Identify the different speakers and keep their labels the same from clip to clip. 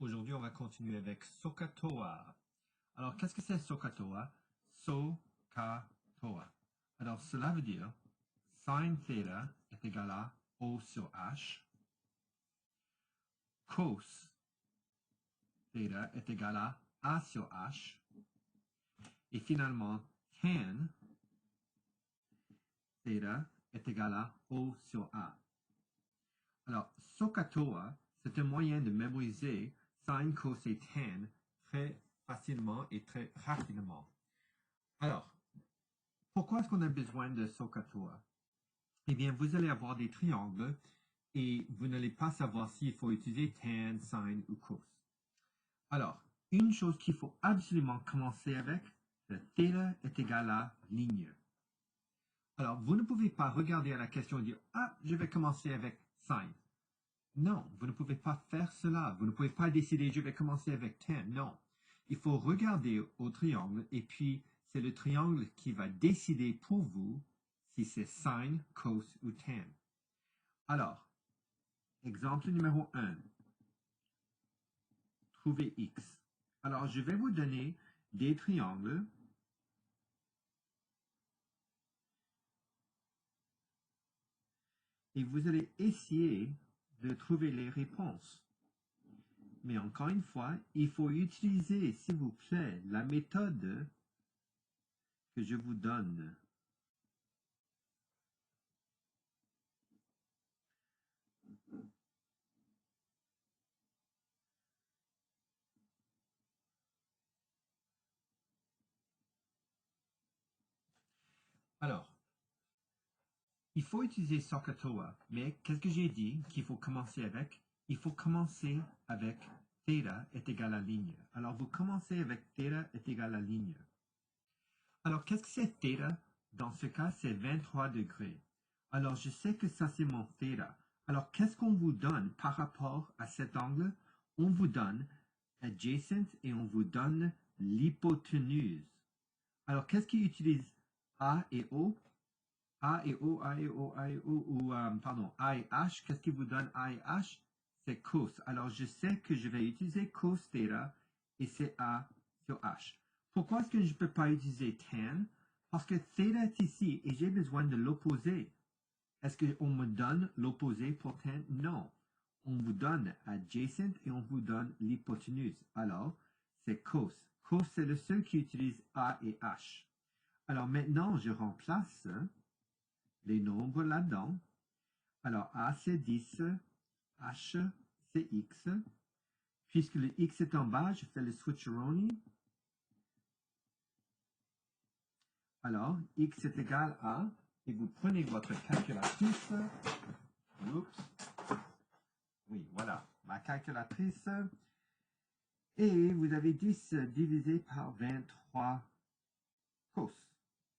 Speaker 1: Aujourd'hui, on va continuer avec SOHCAHTOA. Alors, qu'est-ce que c'est SOHCAHTOA? SOHCAHTOA. Alors, cela veut dire sin θ est égal à O sur H. Cos θ est égal à A sur H. Et finalement, tan θ est égal à O sur A. Alors, SOHCAHTOA, c'est un moyen de mémoriser sin, cos et tan très facilement et très rapidement. Alors, pourquoi est-ce qu'on a besoin de SOHCAHTOA? Eh bien, vous allez avoir des triangles et vous n'allez pas savoir s'il faut utiliser tan, sin ou cos. Alors, une chose qu'il faut absolument commencer avec, c'est θ est égal à ligne. Alors, vous ne pouvez pas regarder à la question et dire « Ah, je vais commencer avec sin ». Non, vous ne pouvez pas faire cela. Vous ne pouvez pas décider « Je vais commencer avec tan ». Non, il faut regarder au triangle et puis c'est le triangle qui va décider pour vous si c'est sin, cos ou tan. Alors, exemple numéro 1. Trouver x. Alors, je vais vous donner des triangles. Et vous allez essayer de trouver les réponses. Mais encore une fois, il faut utiliser, s'il vous plaît, la méthode que je vous donne. Alors, il faut utiliser SOHCAHTOA, mais qu'est-ce que j'ai dit qu'il faut commencer avec? Il faut commencer avec θ est égal à ligne. Alors, vous commencez avec θ est égal à ligne. Alors, qu'est-ce que c'est θ? Dans ce cas, c'est 23 degrés. Alors, je sais que ça, c'est mon θ. Alors, qu'est-ce qu'on vous donne par rapport à cet angle? On vous donne adjacent et on vous donne l'hypoténuse. Alors, qu'est-ce qui utilise A et O? A et O, A et O, A et O, ou pardon, A et H. Qu'est-ce qui vous donne A et H? C'est cos. Alors, je sais que je vais utiliser cos θ et c'est A sur H. Pourquoi est-ce que je ne peux pas utiliser tan? Parce que θ est ici et j'ai besoin de l'opposé. Est-ce qu'on me donne l'opposé pour tan? Non. On vous donne adjacent et on vous donne l'hypoténuse. Alors, c'est cos. Cos, c'est le seul qui utilise A et H. Alors maintenant, je remplace les nombres là-dedans. Alors, A, c'est 10. H, c'est X. Puisque le X est en bas, je fais le switcheroni. Alors, X est égal à, et vous prenez votre calculatrice. Oups. Oui, voilà, ma calculatrice. Et vous avez 10 divisé par 23 cos.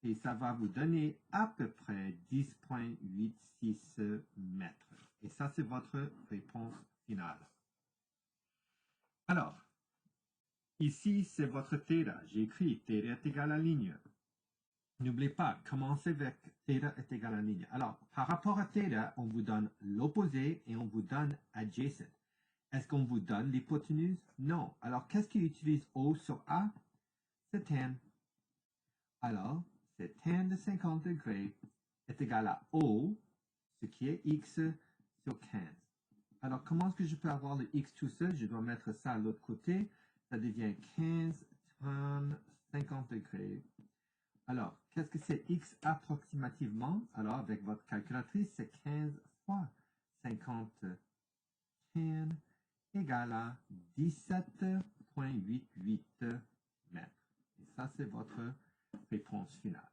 Speaker 1: Et ça va vous donner à peu près 10,86 mètres. Et ça, c'est votre réponse finale. Alors, ici, c'est votre θ. J'ai écrit θ est égal à ligne. N'oubliez pas, commencez avec θ est égal à ligne. Alors, par rapport à θ, on vous donne l'opposé et on vous donne adjacent. Est-ce qu'on vous donne l'hypoténuse? Non. Alors, qu'est-ce qui utilise O sur A? C'est tan. Alors, c'est tan de 50 degrés est égal à O, ce qui est X sur 15. Alors, comment est-ce que je peux avoir le X tout seul? Je dois mettre ça à l'autre côté. Ça devient 15 tan 50 degrés. Alors, qu'est-ce que c'est X approximativement? Alors, avec votre calculatrice, c'est 15 fois 50 tan égale à 17,88 mètres. Et ça, c'est votre réponse finale.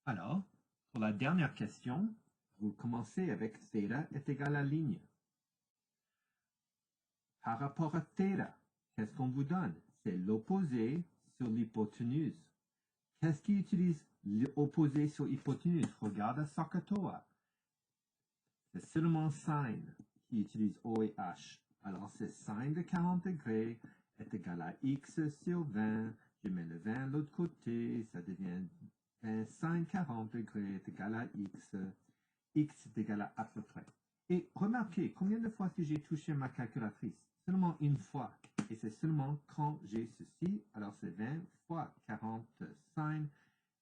Speaker 1: Alors, pour la dernière question, vous commencez avec θ est égal à ligne. Par rapport à θ, qu'est-ce qu'on vous donne? C'est l'opposé sur l'hypoténuse. Qu'est-ce qui utilise l'opposé sur l'hypoténuse? Regarde à SOHCAHTOA. C'est seulement sin qui utilise O et H. Alors, c'est sin de 40 degrés est égal à X sur 20. Je mets le 20 de l'autre côté. Ça devient sin 40 degrés est égal à X. X est égal à peu près. Et remarquez, combien de fois que j'ai touché ma calculatrice? seulement une fois. Et c'est seulement quand j'ai ceci, alors c'est 20 fois 40 sin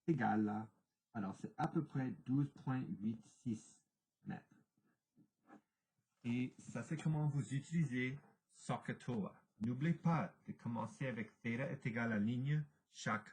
Speaker 1: égale là. Alors c'est à peu près 12,86 mètres. Et ça c'est comment vous utilisez SOHCAHTOA. N'oubliez pas de commencer avec θ est égal à ligne chaque